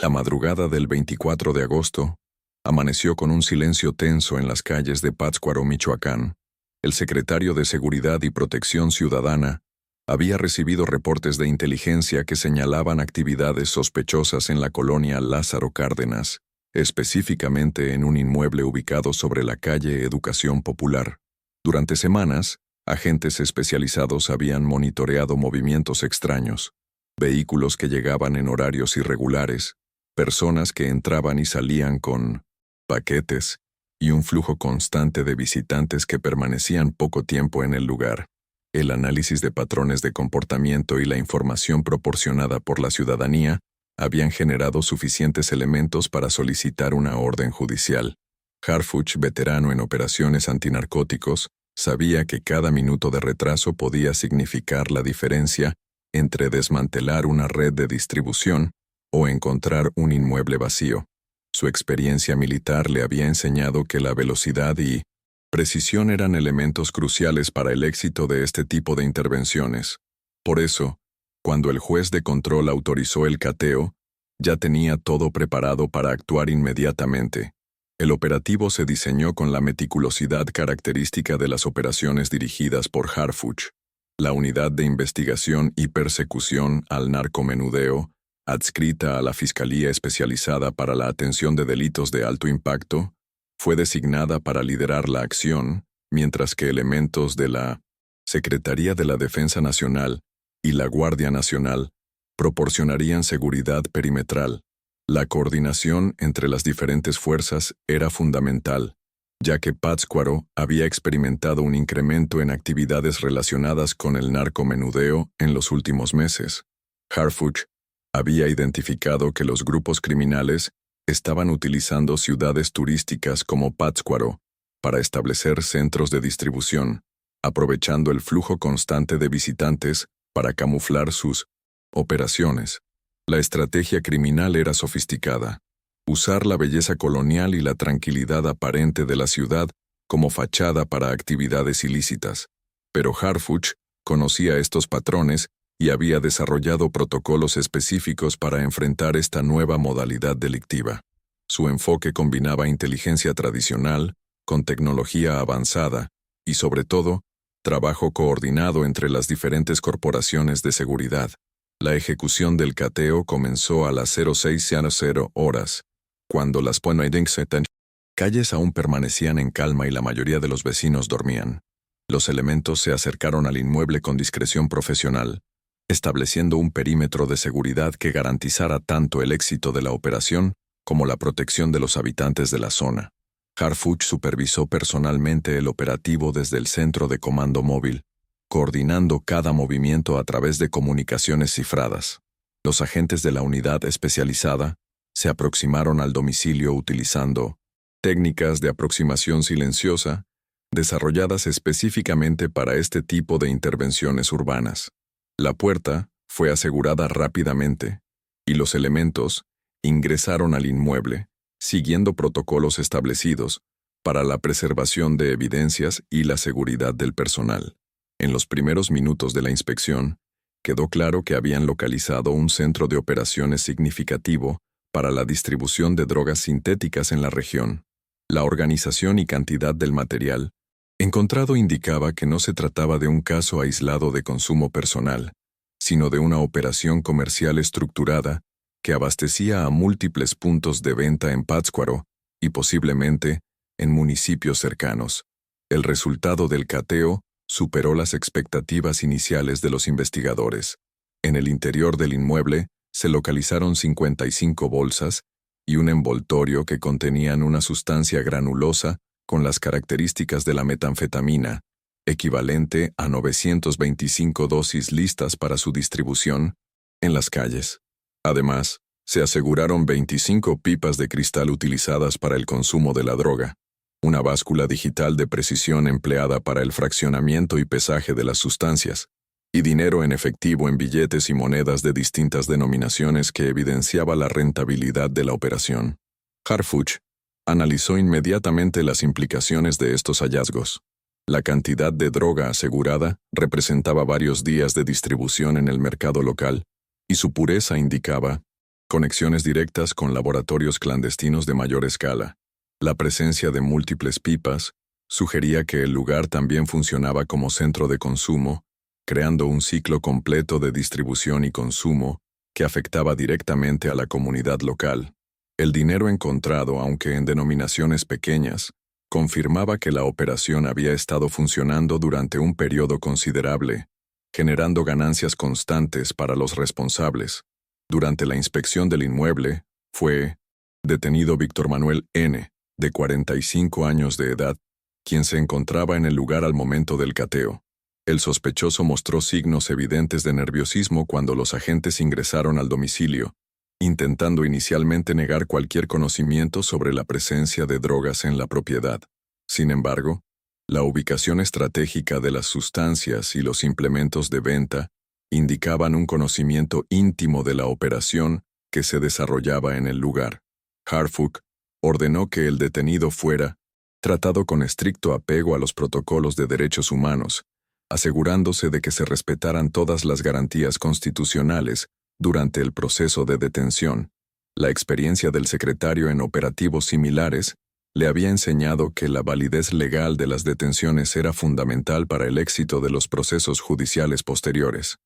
La madrugada del 24 de agosto amaneció con un silencio tenso en las calles de Pátzcuaro, Michoacán. El secretario de Seguridad y Protección Ciudadana había recibido reportes de inteligencia que señalaban actividades sospechosas en la colonia Lázaro Cárdenas, específicamente en un inmueble ubicado sobre la calle Educación Popular. Durante semanas, agentes especializados habían monitoreado movimientos extraños, vehículos que llegaban en horarios irregulares, personas que entraban y salían con paquetes y un flujo constante de visitantes que permanecían poco tiempo en el lugar. El análisis de patrones de comportamiento y la información proporcionada por la ciudadanía habían generado suficientes elementos para solicitar una orden judicial. Harfuch, veterano en operaciones antinarcóticos, sabía que cada minuto de retraso podía significar la diferencia entre desmantelar una red de distribución o encontrar un inmueble vacío. Su experiencia militar le había enseñado que la velocidad y precisión eran elementos cruciales para el éxito de este tipo de intervenciones. Por eso, cuando el juez de control autorizó el cateo, ya tenía todo preparado para actuar inmediatamente. El operativo se diseñó con la meticulosidad característica de las operaciones dirigidas por Harfuch. La Unidad de Investigación y Persecución al Narcomenudeo, adscrita a la Fiscalía Especializada para la Atención de Delitos de Alto Impacto, fue designada para liderar la acción, mientras que elementos de la Secretaría de la Defensa Nacional y la Guardia Nacional proporcionarían seguridad perimetral. La coordinación entre las diferentes fuerzas era fundamental, ya que Pátzcuaro había experimentado un incremento en actividades relacionadas con el narcomenudeo en los últimos meses. Harfuch había identificado que los grupos criminales estaban utilizando ciudades turísticas como Pátzcuaro para establecer centros de distribución, aprovechando el flujo constante de visitantes para camuflar sus operaciones. La estrategia criminal era sofisticada: usar la belleza colonial y la tranquilidad aparente de la ciudad como fachada para actividades ilícitas. Pero Harfuch conocía estos patrones y había desarrollado protocolos específicos para enfrentar esta nueva modalidad delictiva. Su enfoque combinaba inteligencia tradicional con tecnología avanzada y, sobre todo, trabajo coordinado entre las diferentes corporaciones de seguridad. La ejecución del cateo comenzó a las 06:00 horas, cuando las calles aún permanecían en calma y la mayoría de los vecinos dormían. Los elementos se acercaron al inmueble con discreción profesional, estableciendo un perímetro de seguridad que garantizara tanto el éxito de la operación como la protección de los habitantes de la zona. Harfuch supervisó personalmente el operativo desde el centro de comando móvil, coordinando cada movimiento a través de comunicaciones cifradas. Los agentes de la unidad especializada se aproximaron al domicilio utilizando técnicas de aproximación silenciosa, desarrolladas específicamente para este tipo de intervenciones urbanas. La puerta fue asegurada rápidamente, y los elementos ingresaron al inmueble, siguiendo protocolos establecidos para la preservación de evidencias y la seguridad del personal. En los primeros minutos de la inspección, quedó claro que habían localizado un centro de operaciones significativo para la distribución de drogas sintéticas en la región. La organización y cantidad del material encontrado indicaba que no se trataba de un caso aislado de consumo personal, sino de una operación comercial estructurada que abastecía a múltiples puntos de venta en Pátzcuaro y posiblemente en municipios cercanos. El resultado del cateo superó las expectativas iniciales de los investigadores. En el interior del inmueble se localizaron 55 bolsas y un envoltorio que contenían una sustancia granulosa con las características de la metanfetamina, equivalente a 925 dosis listas para su distribución en las calles. Además, se aseguraron 25 pipas de cristal utilizadas para el consumo de la droga, una báscula digital de precisión empleada para el fraccionamiento y pesaje de las sustancias, y dinero en efectivo en billetes y monedas de distintas denominaciones que evidenciaba la rentabilidad de la operación. Harfuch analizó inmediatamente las implicaciones de estos hallazgos. La cantidad de droga asegurada representaba varios días de distribución en el mercado local, y su pureza indicaba conexiones directas con laboratorios clandestinos de mayor escala. La presencia de múltiples pipas sugería que el lugar también funcionaba como centro de consumo, creando un ciclo completo de distribución y consumo que afectaba directamente a la comunidad local. El dinero encontrado, aunque en denominaciones pequeñas, confirmaba que la operación había estado funcionando durante un periodo considerable, generando ganancias constantes para los responsables. Durante la inspección del inmueble, fue detenido Víctor Manuel N., de 45 años de edad, quien se encontraba en el lugar al momento del cateo. El sospechoso mostró signos evidentes de nerviosismo cuando los agentes ingresaron al domicilio, intentando inicialmente negar cualquier conocimiento sobre la presencia de drogas en la propiedad. Sin embargo, la ubicación estratégica de las sustancias y los implementos de venta indicaban un conocimiento íntimo de la operación que se desarrollaba en el lugar. Harfuch ordenó que el detenido fuera tratado con estricto apego a los protocolos de derechos humanos, asegurándose de que se respetaran todas las garantías constitucionales durante el proceso de detención. La experiencia del secretario en operativos similares le había enseñado que la validez legal de las detenciones era fundamental para el éxito de los procesos judiciales posteriores.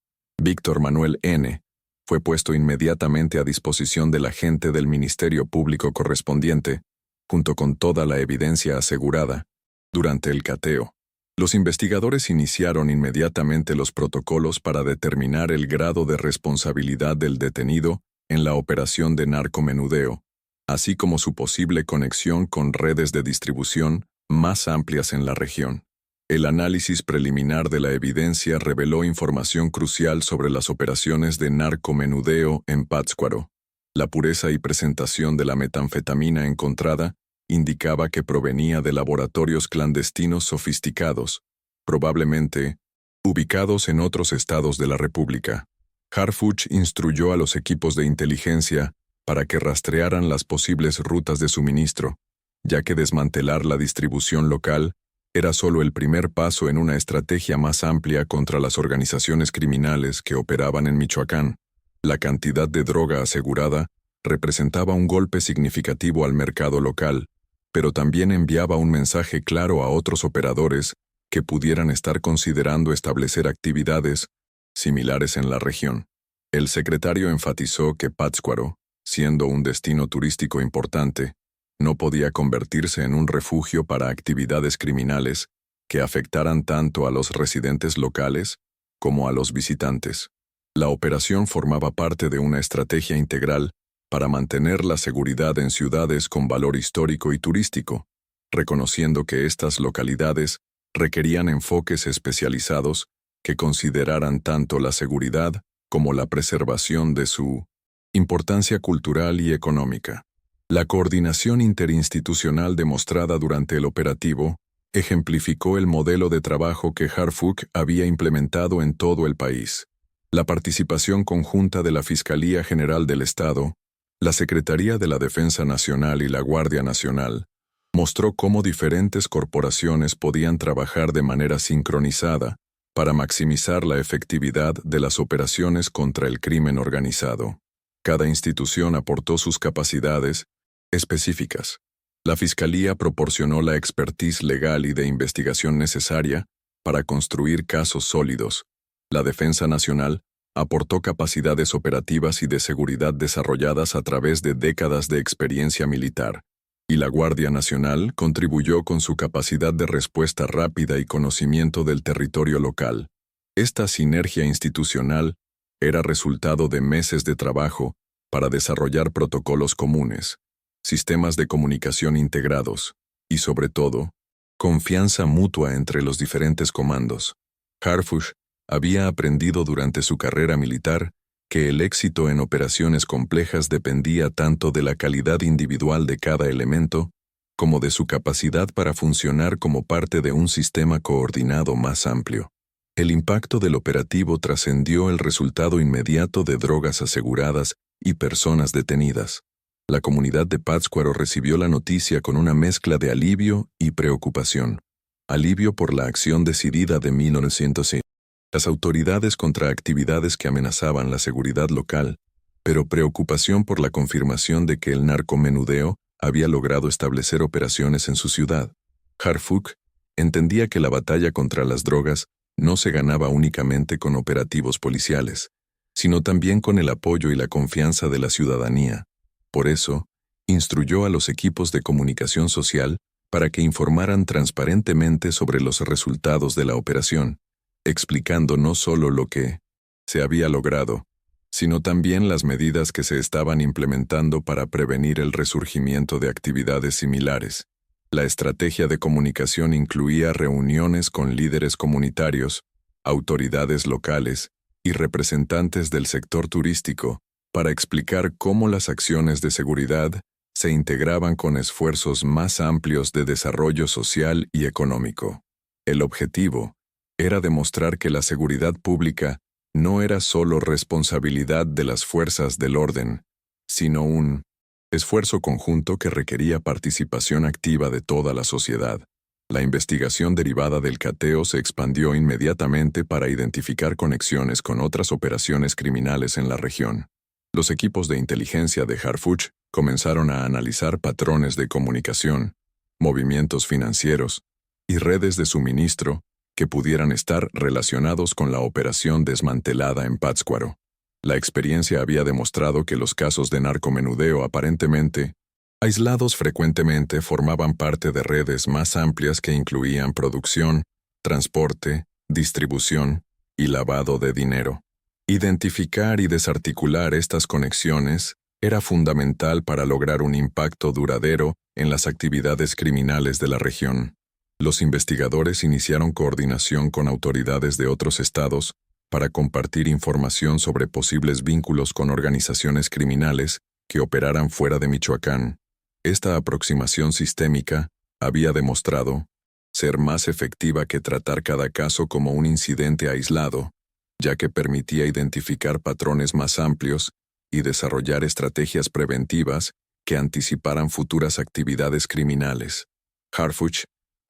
Víctor Manuel N. fue puesto inmediatamente a disposición del agente del Ministerio Público correspondiente, junto con toda la evidencia asegurada. Durante el cateo, los investigadores iniciaron inmediatamente los protocolos para determinar el grado de responsabilidad del detenido en la operación de narcomenudeo, así como su posible conexión con redes de distribución más amplias en la región. El análisis preliminar de la evidencia reveló información crucial sobre las operaciones de narcomenudeo en Pátzcuaro. La pureza y presentación de la metanfetamina encontrada indicaba que provenía de laboratorios clandestinos sofisticados, probablemente ubicados en otros estados de la República. Harfuch instruyó a los equipos de inteligencia para que rastrearan las posibles rutas de suministro, ya que desmantelar la distribución local era solo el primer paso en una estrategia más amplia contra las organizaciones criminales que operaban en Michoacán. La cantidad de droga asegurada representaba un golpe significativo al mercado local, pero también enviaba un mensaje claro a otros operadores que pudieran estar considerando establecer actividades similares en la región. El secretario enfatizó que Pátzcuaro, siendo un destino turístico importante, no podía convertirse en un refugio para actividades criminales que afectaran tanto a los residentes locales como a los visitantes. La operación formaba parte de una estrategia integral para mantener la seguridad en ciudades con valor histórico y turístico, reconociendo que estas localidades requerían enfoques especializados que consideraran tanto la seguridad como la preservación de su importancia cultural y económica. La coordinación interinstitucional demostrada durante el operativo ejemplificó el modelo de trabajo que Harfuch había implementado en todo el país. La participación conjunta de la Fiscalía General del Estado, la Secretaría de la Defensa Nacional y la Guardia Nacional mostró cómo diferentes corporaciones podían trabajar de manera sincronizada para maximizar la efectividad de las operaciones contra el crimen organizado. Cada institución aportó sus capacidades específicas. La Fiscalía proporcionó la expertise legal y de investigación necesaria para construir casos sólidos. La Defensa Nacional aportó capacidades operativas y de seguridad desarrolladas a través de décadas de experiencia militar, y la Guardia Nacional contribuyó con su capacidad de respuesta rápida y conocimiento del territorio local. Esta sinergia institucional era resultado de meses de trabajo para desarrollar protocolos comunes, sistemas de comunicación integrados y, sobre todo, confianza mutua entre los diferentes comandos. Harfuch había aprendido durante su carrera militar que el éxito en operaciones complejas dependía tanto de la calidad individual de cada elemento como de su capacidad para funcionar como parte de un sistema coordinado más amplio. El impacto del operativo trascendió el resultado inmediato de drogas aseguradas y personas detenidas. La comunidad de Pátzcuaro recibió la noticia con una mezcla de alivio y preocupación. Alivio por la acción decidida de 1900. Las autoridades contra actividades que amenazaban la seguridad local pero preocupación por la confirmación de que el narcomenudeo había logrado establecer operaciones en su ciudad. Harfuch entendía que la batalla contra las drogas no se ganaba únicamente con operativos policiales, sino también con el apoyo y la confianza de la ciudadanía. Por eso, instruyó a los equipos de comunicación social para que informaran transparentemente sobre los resultados de la operación, explicando no solo lo que se había logrado, sino también las medidas que se estaban implementando para prevenir el resurgimiento de actividades similares. La estrategia de comunicación incluía reuniones con líderes comunitarios, autoridades locales y representantes del sector turístico para explicar cómo las acciones de seguridad se integraban con esfuerzos más amplios de desarrollo social y económico. El objetivo era demostrar que la seguridad pública no era solo responsabilidad de las fuerzas del orden, sino un esfuerzo conjunto que requería participación activa de toda la sociedad. La investigación derivada del cateo se expandió inmediatamente para identificar conexiones con otras operaciones criminales en la región. Los equipos de inteligencia de Harfuch comenzaron a analizar patrones de comunicación, movimientos financieros y redes de suministro que pudieran estar relacionados con la operación desmantelada en Pátzcuaro. La experiencia había demostrado que los casos de narcomenudeo aparentemente aislados frecuentemente formaban parte de redes más amplias que incluían producción, transporte, distribución y lavado de dinero. Identificar y desarticular estas conexiones era fundamental para lograr un impacto duradero en las actividades criminales de la región. Los investigadores iniciaron coordinación con autoridades de otros estados para compartir información sobre posibles vínculos con organizaciones criminales que operaran fuera de Michoacán. Esta aproximación sistémica había demostrado ser más efectiva que tratar cada caso como un incidente aislado, ya que permitía identificar patrones más amplios y desarrollar estrategias preventivas que anticiparan futuras actividades criminales. Harfuch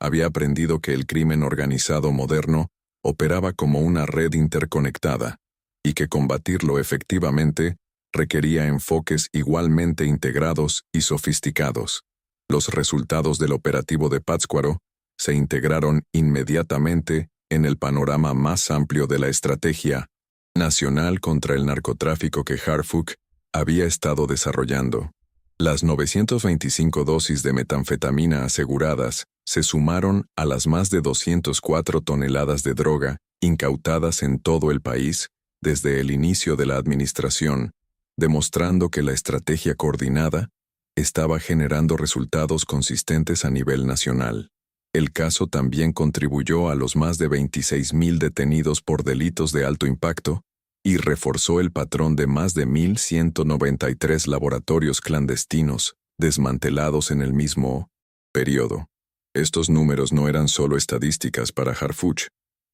había aprendido que el crimen organizado moderno operaba como una red interconectada y que combatirlo efectivamente requería enfoques igualmente integrados y sofisticados. Los resultados del operativo de Pátzcuaro se integraron inmediatamente en el panorama más amplio de la estrategia nacional contra el narcotráfico que Harfuch había estado desarrollando. Las 925 dosis de metanfetamina aseguradas se sumaron a las más de 204 toneladas de droga incautadas en todo el país desde el inicio de la administración, demostrando que la estrategia coordinada estaba generando resultados consistentes a nivel nacional. El caso también contribuyó a los más de 26,000 detenidos por delitos de alto impacto y reforzó el patrón de más de 1,193 laboratorios clandestinos desmantelados en el mismo periodo. Estos números no eran solo estadísticas para Harfuch.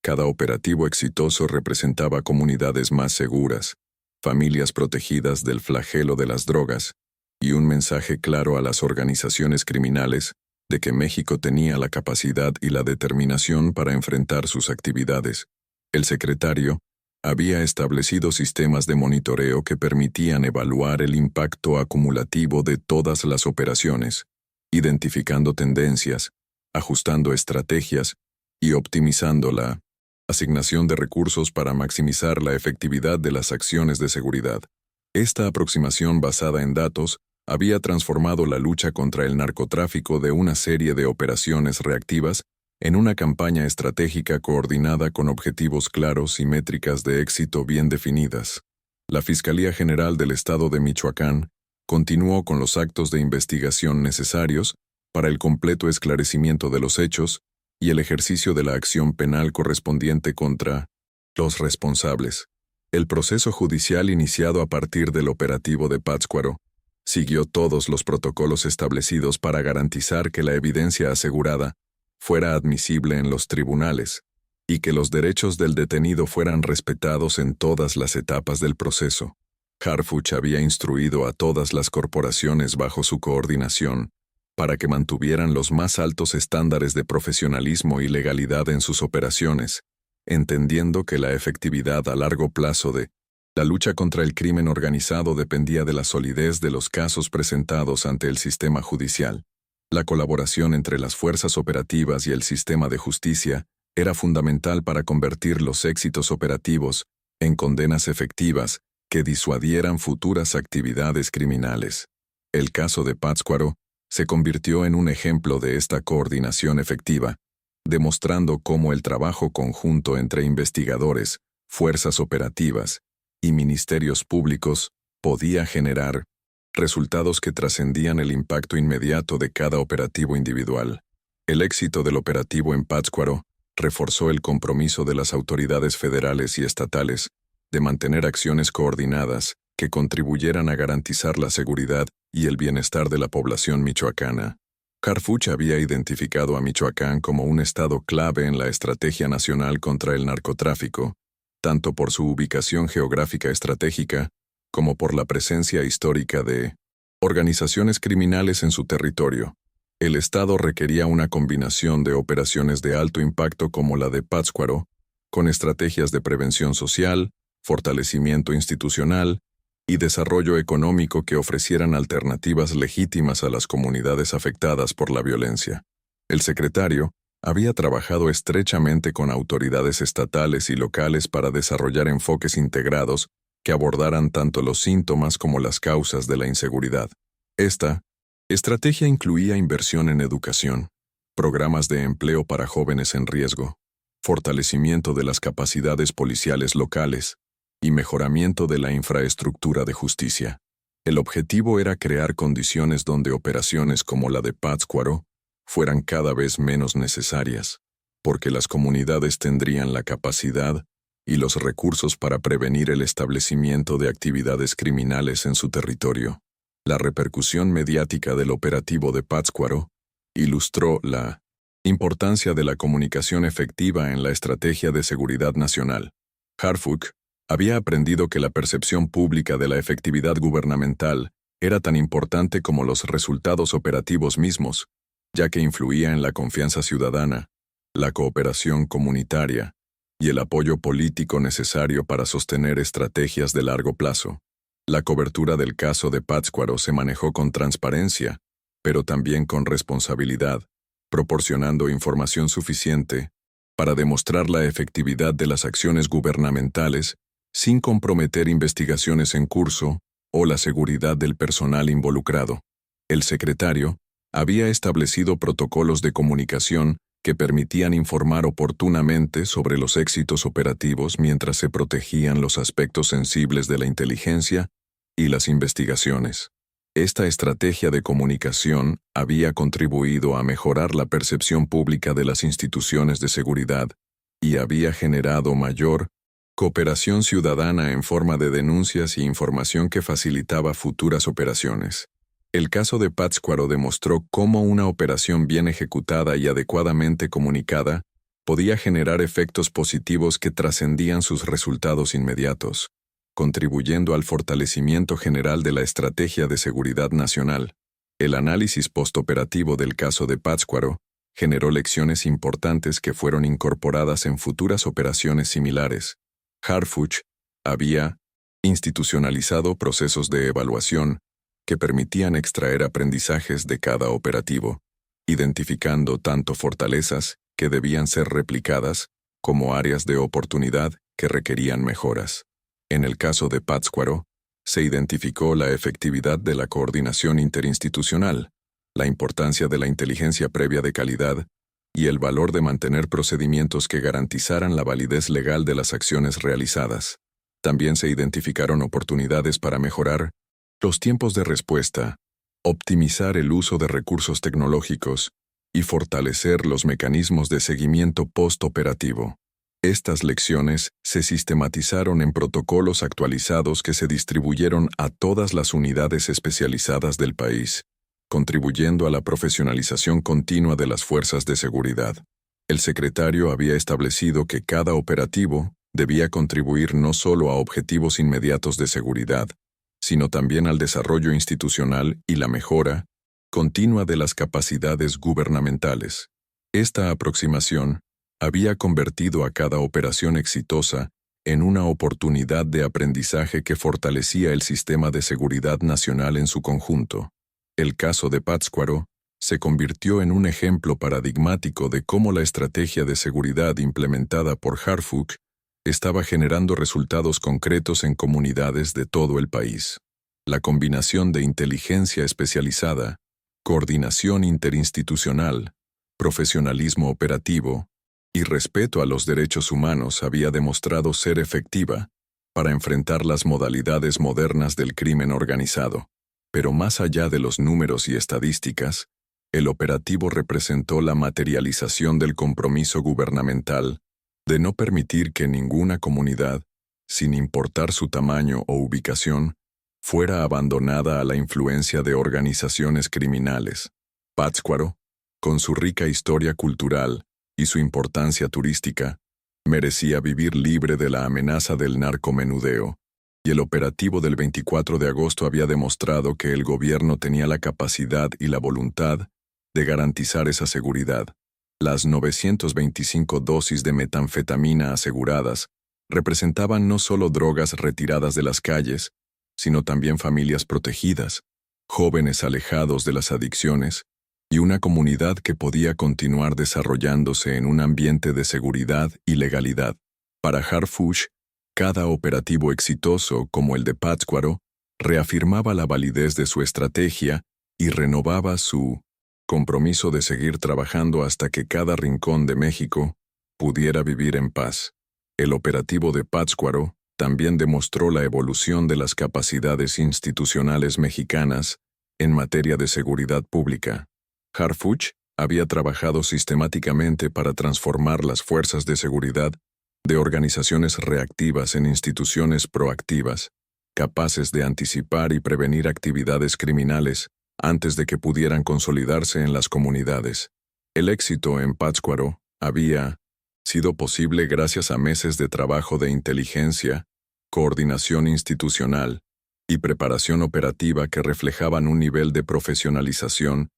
Cada operativo exitoso representaba comunidades más seguras, familias protegidas del flagelo de las drogas y un mensaje claro a las organizaciones criminales de que México tenía la capacidad y la determinación para enfrentar sus actividades. El secretario había establecido sistemas de monitoreo que permitían evaluar el impacto acumulativo de todas las operaciones, identificando tendencias, ajustando estrategias y optimizando la asignación de recursos para maximizar la efectividad de las acciones de seguridad. Esta aproximación basada en datos había transformado la lucha contra el narcotráfico de una serie de operaciones reactivas en una campaña estratégica coordinada con objetivos claros y métricas de éxito bien definidas. La Fiscalía General del Estado de Michoacán continuó con los actos de investigación necesarios para el completo esclarecimiento de los hechos y el ejercicio de la acción penal correspondiente contra los responsables. El proceso judicial iniciado a partir del operativo de Pátzcuaro siguió todos los protocolos establecidos para garantizar que la evidencia asegurada fuera admisible en los tribunales y que los derechos del detenido fueran respetados en todas las etapas del proceso. Harfuch había instruido a todas las corporaciones bajo su coordinación para que mantuvieran los más altos estándares de profesionalismo y legalidad en sus operaciones, entendiendo que la efectividad a largo plazo de La lucha contra el crimen organizado dependía de la solidez de los casos presentados ante el sistema judicial. La colaboración entre las fuerzas operativas y el sistema de justicia era fundamental para convertir los éxitos operativos en condenas efectivas que disuadieran futuras actividades criminales. El caso de Pátzcuaro se convirtió en un ejemplo de esta coordinación efectiva, demostrando cómo el trabajo conjunto entre investigadores, fuerzas operativas y ministerios públicos podía generar resultados que trascendían el impacto inmediato de cada operativo individual. El éxito del operativo en Pátzcuaro reforzó el compromiso de las autoridades federales y estatales de mantener acciones coordinadas que contribuyeran a garantizar la seguridad y el bienestar de la población michoacana. Harfuch había identificado a Michoacán como un estado clave en la estrategia nacional contra el narcotráfico, tanto por su ubicación geográfica estratégica como por la presencia histórica de organizaciones criminales en su territorio. El estado requería una combinación de operaciones de alto impacto como la de Pátzcuaro, con estrategias de prevención social, fortalecimiento institucional y desarrollo económico que ofrecieran alternativas legítimas a las comunidades afectadas por la violencia. El secretario había trabajado estrechamente con autoridades estatales y locales para desarrollar enfoques integrados que abordaran tanto los síntomas como las causas de la inseguridad. Esta estrategia incluía inversión en educación, programas de empleo para jóvenes en riesgo, fortalecimiento de las capacidades policiales locales y mejoramiento de la infraestructura de justicia. El objetivo era crear condiciones donde operaciones como la de Pátzcuaro fueran cada vez menos necesarias, porque las comunidades tendrían la capacidad y los recursos para prevenir el establecimiento de actividades criminales en su territorio. La repercusión mediática del operativo de Pátzcuaro ilustró la importancia de la comunicación efectiva en la estrategia de seguridad nacional. Harfuch había aprendido que la percepción pública de la efectividad gubernamental era tan importante como los resultados operativos mismos, ya que influía en la confianza ciudadana, la cooperación comunitaria y el apoyo político necesario para sostener estrategias de largo plazo. La cobertura del caso de Pátzcuaro se manejó con transparencia, pero también con responsabilidad, proporcionando información suficiente para demostrar la efectividad de las acciones gubernamentales sin comprometer investigaciones en curso o la seguridad del personal involucrado. El secretario había establecido protocolos de comunicación que permitían informar oportunamente sobre los éxitos operativos mientras se protegían los aspectos sensibles de la inteligencia y las investigaciones. Esta estrategia de comunicación había contribuido a mejorar la percepción pública de las instituciones de seguridad y había generado mayor cooperación ciudadana en forma de denuncias y información que facilitaba futuras operaciones. El caso de Pátzcuaro demostró cómo una operación bien ejecutada y adecuadamente comunicada podía generar efectos positivos que trascendían sus resultados inmediatos, contribuyendo al fortalecimiento general de la estrategia de seguridad nacional. El análisis postoperativo del caso de Pátzcuaro generó lecciones importantes que fueron incorporadas en futuras operaciones similares. Harfuch había institucionalizado procesos de evaluación que permitían extraer aprendizajes de cada operativo, identificando tanto fortalezas que debían ser replicadas como áreas de oportunidad que requerían mejoras. En el caso de Pátzcuaro, se identificó la efectividad de la coordinación interinstitucional, la importancia de la inteligencia previa de calidad y el valor de mantener procedimientos que garantizaran la validez legal de las acciones realizadas. También se identificaron oportunidades para mejorar los tiempos de respuesta, optimizar el uso de recursos tecnológicos y fortalecer los mecanismos de seguimiento postoperativo. Estas lecciones se sistematizaron en protocolos actualizados que se distribuyeron a todas las unidades especializadas del país, contribuyendo a la profesionalización continua de las fuerzas de seguridad. El secretario había establecido que cada operativo debía contribuir no solo a objetivos inmediatos de seguridad, sino también al desarrollo institucional y la mejora continua de las capacidades gubernamentales. Esta aproximación había convertido a cada operación exitosa en una oportunidad de aprendizaje que fortalecía el sistema de seguridad nacional en su conjunto. El caso de Pátzcuaro se convirtió en un ejemplo paradigmático de cómo la estrategia de seguridad implementada por Harfuch estaba generando resultados concretos en comunidades de todo el país. La combinación de inteligencia especializada, coordinación interinstitucional, profesionalismo operativo y respeto a los derechos humanos había demostrado ser efectiva para enfrentar las modalidades modernas del crimen organizado. Pero más allá de los números y estadísticas, el operativo representó la materialización del compromiso gubernamental de no permitir que ninguna comunidad, sin importar su tamaño o ubicación, fuera abandonada a la influencia de organizaciones criminales. Pátzcuaro, con su rica historia cultural y su importancia turística, merecía vivir libre de la amenaza del narcomenudeo, y el operativo del 24 de agosto había demostrado que el gobierno tenía la capacidad y la voluntad de garantizar esa seguridad. Las 925 dosis de metanfetamina aseguradas representaban no solo drogas retiradas de las calles, sino también familias protegidas, jóvenes alejados de las adicciones, y una comunidad que podía continuar desarrollándose en un ambiente de seguridad y legalidad. Para Harfuch, cada operativo exitoso, como el de Pátzcuaro, reafirmaba la validez de su estrategia y renovaba su compromiso de seguir trabajando hasta que cada rincón de México pudiera vivir en paz. El operativo de Pátzcuaro también demostró la evolución de las capacidades institucionales mexicanas en materia de seguridad pública. Harfuch había trabajado sistemáticamente para transformar las fuerzas de seguridad de organizaciones reactivas en instituciones proactivas, capaces de anticipar y prevenir actividades criminales antes de que pudieran consolidarse en las comunidades. El éxito en Pátzcuaro había sido posible gracias a meses de trabajo de inteligencia, coordinación institucional y preparación operativa que reflejaban un nivel de profesionalización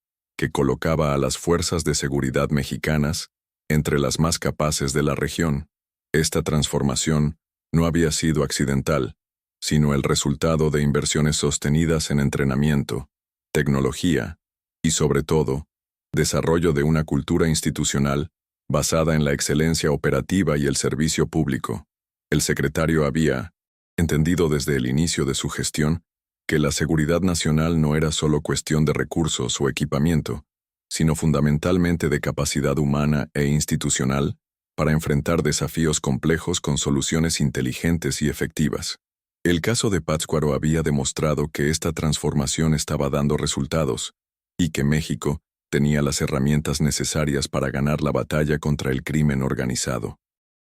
que colocaba a las fuerzas de seguridad mexicanas entre las más capaces de la región. Esta transformación no había sido accidental, sino el resultado de inversiones sostenidas en entrenamiento, tecnología y, sobre todo, desarrollo de una cultura institucional basada en la excelencia operativa y el servicio público. El secretario había entendido desde el inicio de su gestión que la seguridad nacional no era solo cuestión de recursos o equipamiento, sino fundamentalmente de capacidad humana e institucional para enfrentar desafíos complejos con soluciones inteligentes y efectivas. El caso de Pátzcuaro había demostrado que esta transformación estaba dando resultados y que México tenía las herramientas necesarias para ganar la batalla contra el crimen organizado.